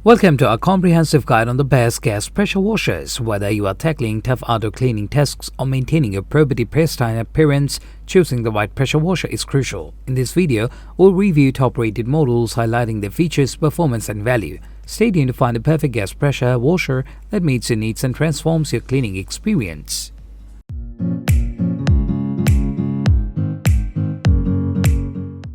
Welcome to our comprehensive guide on the best gas pressure washers. Whether you are tackling tough outdoor cleaning tasks or maintaining your property pristine appearance, choosing the right pressure washer is crucial. In this video, we'll review top-rated models highlighting their features, performance and value. Stay tuned to find the perfect gas pressure washer that meets your needs and transforms your cleaning experience.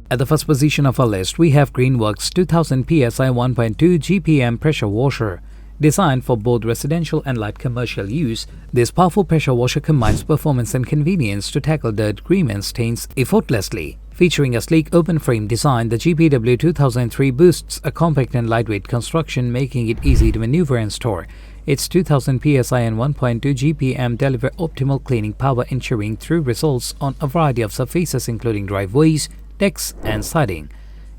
At the first position of our list, we have Greenworks 2000 PSI 1.2 GPM pressure washer. Designed for both residential and light commercial use, this powerful pressure washer combines performance and convenience to tackle dirt, grime and stains effortlessly. Featuring a sleek open-frame design, the GPW 2003 boasts a compact and lightweight construction, making it easy to maneuver and store. Its 2000 PSI and 1.2 GPM deliver optimal cleaning power, ensuring true results on a variety of surfaces including driveways, decks and siding.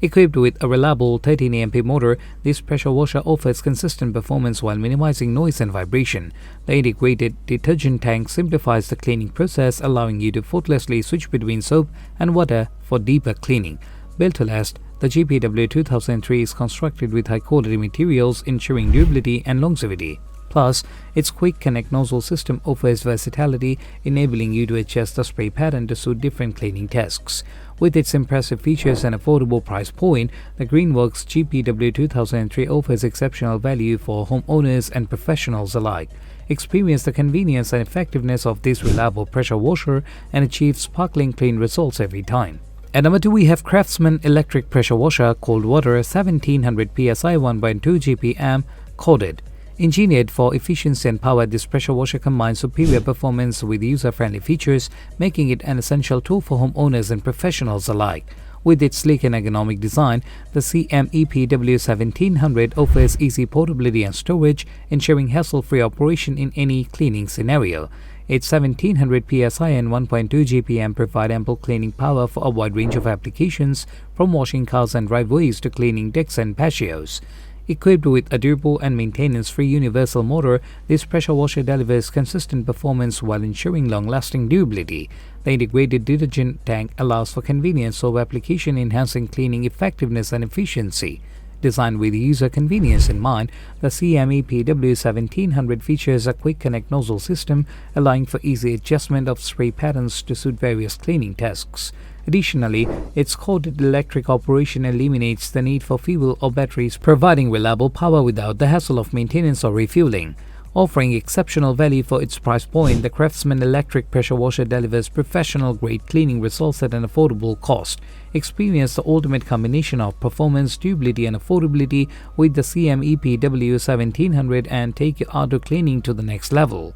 Equipped with a reliable 13 AMP motor, this pressure washer offers consistent performance while minimizing noise and vibration. The integrated detergent tank simplifies the cleaning process, allowing you to effortlessly switch between soap and water for deeper cleaning. Built to last, the GPW 2003 is constructed with high-quality materials, ensuring durability and longevity. Plus, its quick connect nozzle system offers versatility, enabling you to adjust the spray pattern to suit different cleaning tasks. With its impressive features and affordable price point, the Greenworks GPW 2003 offers exceptional value for homeowners and professionals alike. Experience the convenience and effectiveness of this reliable pressure washer and achieve sparkling clean results every time. At number 2, we have Craftsman Electric pressure washer cold water 1700 PSI 1.2 GPM coded. Engineered for efficiency and power, this pressure washer combines superior performance with user-friendly features, making it an essential tool for homeowners and professionals alike. With its sleek and ergonomic design, the CMEPW 1700 offers easy portability and storage, ensuring hassle-free operation in any cleaning scenario. Its 1700 PSI and 1.2 GPM provide ample cleaning power for a wide range of applications, from washing cars and driveways to cleaning decks and patios. Equipped with a durable and maintenance-free universal motor, this pressure washer delivers consistent performance while ensuring long-lasting durability. The integrated detergent tank allows for convenient soap application, enhancing cleaning effectiveness and efficiency. Designed with user convenience in mind, the CMEPW 1700 features a quick connect nozzle system, allowing for easy adjustment of spray patterns to suit various cleaning tasks. Additionally, its corded electric operation eliminates the need for fuel or batteries, providing reliable power without the hassle of maintenance or refueling. Offering exceptional value for its price point, the Craftsman Electric pressure washer delivers professional-grade cleaning results at an affordable cost. Experience the ultimate combination of performance, durability and affordability with the CMEPW 1700 and take your outdoor cleaning to the next level.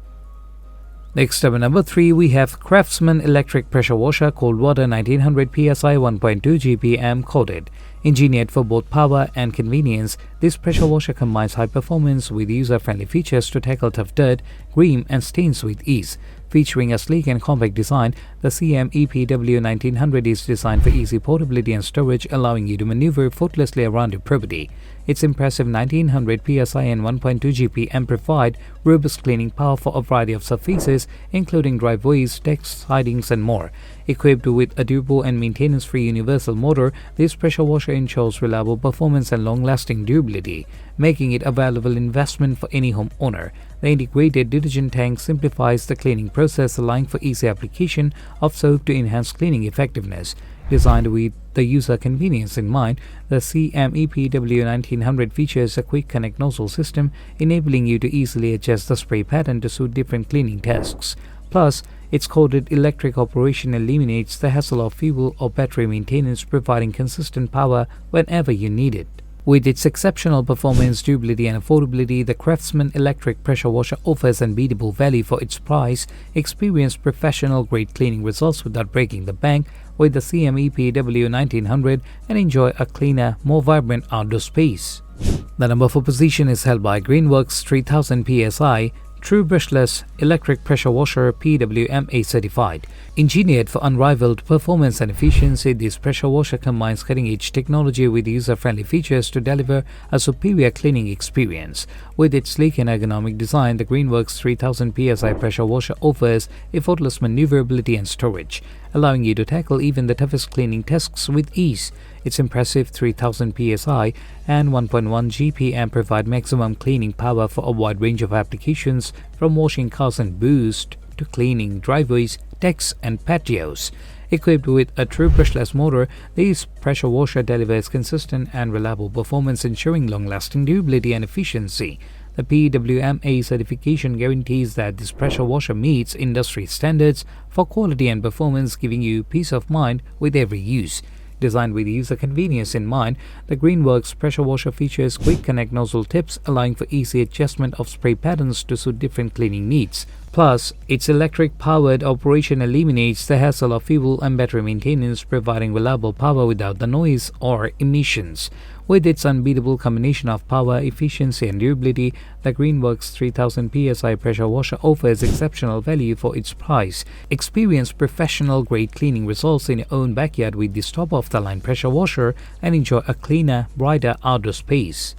Next up at number 3, we have Craftsman Electric pressure washer cold water 1900 PSI 1.2 GPM coded. Engineered for both power and convenience, this pressure washer combines high performance with user-friendly features to tackle tough dirt, grime and stains with ease. Featuring a sleek and compact design, the CMEPW 1900 is designed for easy portability and storage, allowing you to maneuver effortlessly around your property. Its impressive 1900 PSI and 1.2 GPM provide robust cleaning power for a variety of surfaces, including driveways, decks, sidings, and more. Equipped with a durable and maintenance-free universal motor, this pressure washer ensures reliable performance and long-lasting durability, making it a valuable investment for any homeowner. The integrated detergent tank simplifies the cleaning process, allowing for easy application of soap to enhance cleaning effectiveness. Designed with the user convenience in mind, the CMEPW 1900 features a quick connect nozzle system, enabling you to easily adjust the spray pattern to suit different cleaning tasks. Plus, its corded electric operation eliminates the hassle of fuel or battery maintenance, providing consistent power whenever you need it. With its exceptional performance, durability and affordability, the Craftsman Electric pressure washer offers unbeatable value for its price. Experience professional-grade cleaning results without breaking the bank with the CMEPW 1900 and enjoy a cleaner, more vibrant outdoor space. The number 4 position is held by Greenworks 3000 PSI TruBrushless electric pressure washer PWMA certified. Engineered for unrivaled performance and efficiency, this pressure washer combines cutting-edge technology with user-friendly features to deliver a superior cleaning experience. With its sleek and ergonomic design, the Greenworks 3000 PSI pressure washer offers effortless maneuverability and storage, allowing you to tackle even the toughest cleaning tasks with ease. Its impressive 3000 psi and 1.1 GPM provide maximum cleaning power for a wide range of applications, from washing cars and boost to cleaning driveways, decks, and patios. Equipped with a TruBrushless motor, this pressure washer delivers consistent and reliable performance, ensuring long-lasting durability and efficiency. The PWMA certification guarantees that this pressure washer meets industry standards for quality and performance, giving you peace of mind with every use. Designed with user convenience in mind, the Greenworks pressure washer features quick connect nozzle tips, allowing for easy adjustment of spray patterns to suit different cleaning needs. Plus, its electric-powered operation eliminates the hassle of fuel and battery maintenance, providing reliable power without the noise or emissions. With its unbeatable combination of power, efficiency, and durability, the Greenworks 3000 psi pressure washer offers exceptional value for its price. Experience professional-grade cleaning results in your own backyard with this top-of-the-line pressure washer and enjoy a cleaner, brighter outdoor space.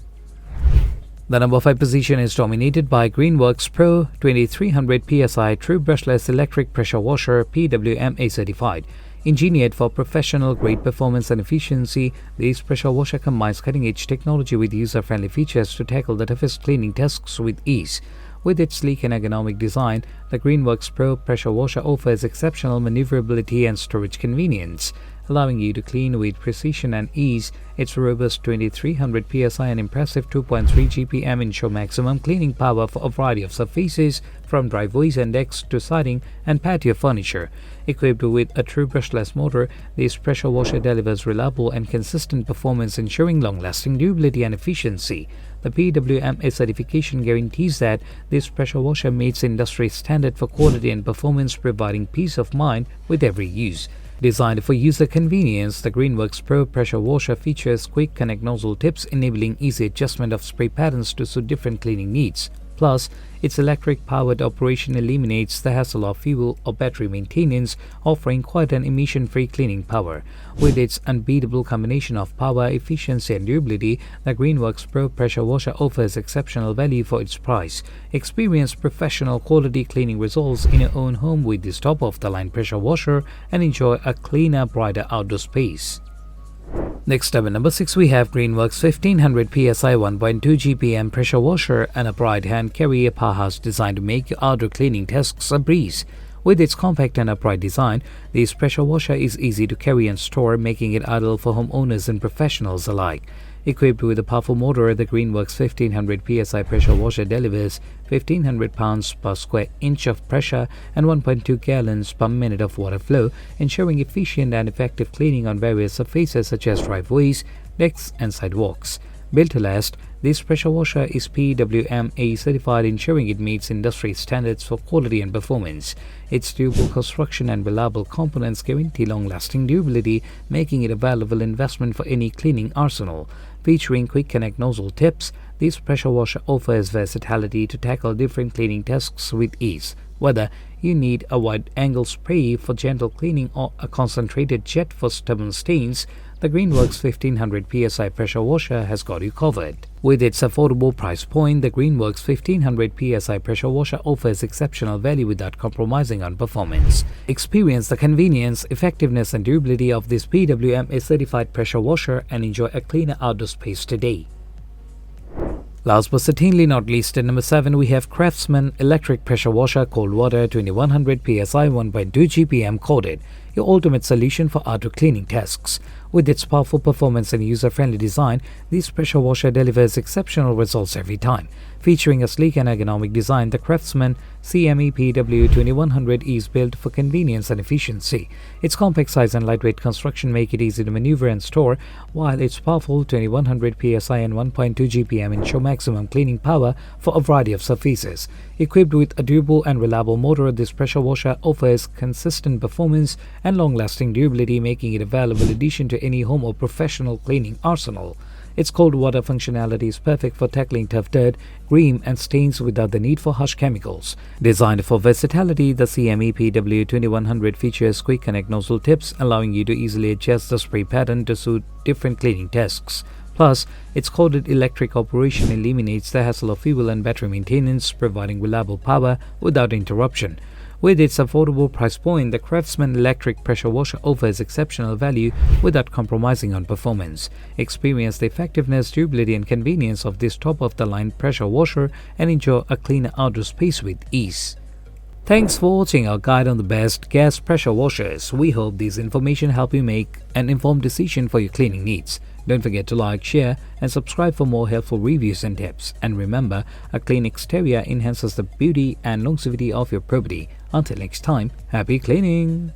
The number 5 position is dominated by Greenworks Pro 2300 psi TruBrushless electric pressure washer, PWMA certified. Engineered for professional-grade performance and efficiency, this pressure washer combines cutting-edge technology with user-friendly features to tackle the toughest cleaning tasks with ease. With its sleek and ergonomic design, the Greenworks Pro pressure washer offers exceptional maneuverability and storage convenience, allowing you to clean with precision and ease. Its robust 2300 psi and impressive 2.3 GPM ensure maximum cleaning power for a variety of surfaces, from driveways and decks to siding and patio furniture. Equipped with a TruBrushless motor, this pressure washer delivers reliable and consistent performance, ensuring long-lasting durability and efficiency. The PWMA certification guarantees that this pressure washer meets industry standard for quality and performance, providing peace of mind with every use. Designed for user convenience, the Greenworks Pro pressure washer features quick connect nozzle tips, enabling easy adjustment of spray patterns to suit different cleaning needs. Plus, its electric-powered operation eliminates the hassle of fuel or battery maintenance, offering quite an emission-free cleaning power. With its unbeatable combination of power, efficiency, and durability, the Greenworks Pro pressure washer offers exceptional value for its price. Experience professional quality cleaning results in your own home with this top-of-the-line pressure washer and enjoy a cleaner, brighter outdoor space. Next up at number 6, we have Greenworks 1500 psi 1.2 GPM pressure washer and a bright hand carrier powerhouse designed to make your outdoor cleaning tasks a breeze. With its compact and upright design, this pressure washer is easy to carry and store, making it ideal for homeowners and professionals alike. Equipped with a powerful motor, the Greenworks 1500 psi pressure washer delivers 1500 pounds per square inch of pressure and 1.2 gallons per minute of water flow, ensuring efficient and effective cleaning on various surfaces such as driveways, decks, and sidewalks. Built to last, this pressure washer is PWMA certified, ensuring it meets industry standards for quality and performance. Its durable construction and reliable components guarantee long-lasting durability, making it a valuable investment for any cleaning arsenal. Featuring quick connect nozzle tips, this pressure washer offers versatility to tackle different cleaning tasks with ease. Whether you need a wide-angle spray for gentle cleaning or a concentrated jet for stubborn stains, the Greenworks 1500 psi pressure washer has got you covered. With its affordable price point, the Greenworks 1500 psi pressure washer offers exceptional value without compromising on performance. Experience the convenience, effectiveness, and durability of this PWMA certified pressure washer and enjoy a cleaner outdoor space today. Last but certainly not least, at number 7, we have Craftsman Electric Pressure Washer Cold Water 2100 psi 1.2 GPM coded, your ultimate solution for outdoor cleaning tasks. With its powerful performance and user-friendly design, this pressure washer delivers exceptional results every time. Featuring a sleek and ergonomic design, the Craftsman CME-PW2100 is built for convenience and efficiency. Its compact size and lightweight construction make it easy to maneuver and store, while its powerful 2100 psi and 1.2 GPM ensure maximum cleaning power for a variety of surfaces. Equipped with a durable and reliable motor, this pressure washer offers consistent performance and long-lasting durability, making it a valuable addition to any home or professional cleaning arsenal. Its cold water functionality is perfect for tackling tough dirt, grime, and stains without the need for harsh chemicals. Designed for versatility, the CME-PW2100 features quick connect nozzle tips, allowing you to easily adjust the spray pattern to suit different cleaning tasks. Plus, its coded electric operation eliminates the hassle of fuel and battery maintenance, providing reliable power without interruption. With its affordable price point, the Craftsman Electric pressure washer offers exceptional value without compromising on performance. Experience the effectiveness, durability and convenience of this top-of-the-line pressure washer and enjoy a cleaner outdoor space with ease. Thanks for watching our guide on the best gas pressure washers. We hope this information helped you make an informed decision for your cleaning needs. Don't forget to like, share and subscribe for more helpful reviews and tips. And remember, a clean exterior enhances the beauty and longevity of your property. Until next time, happy cleaning!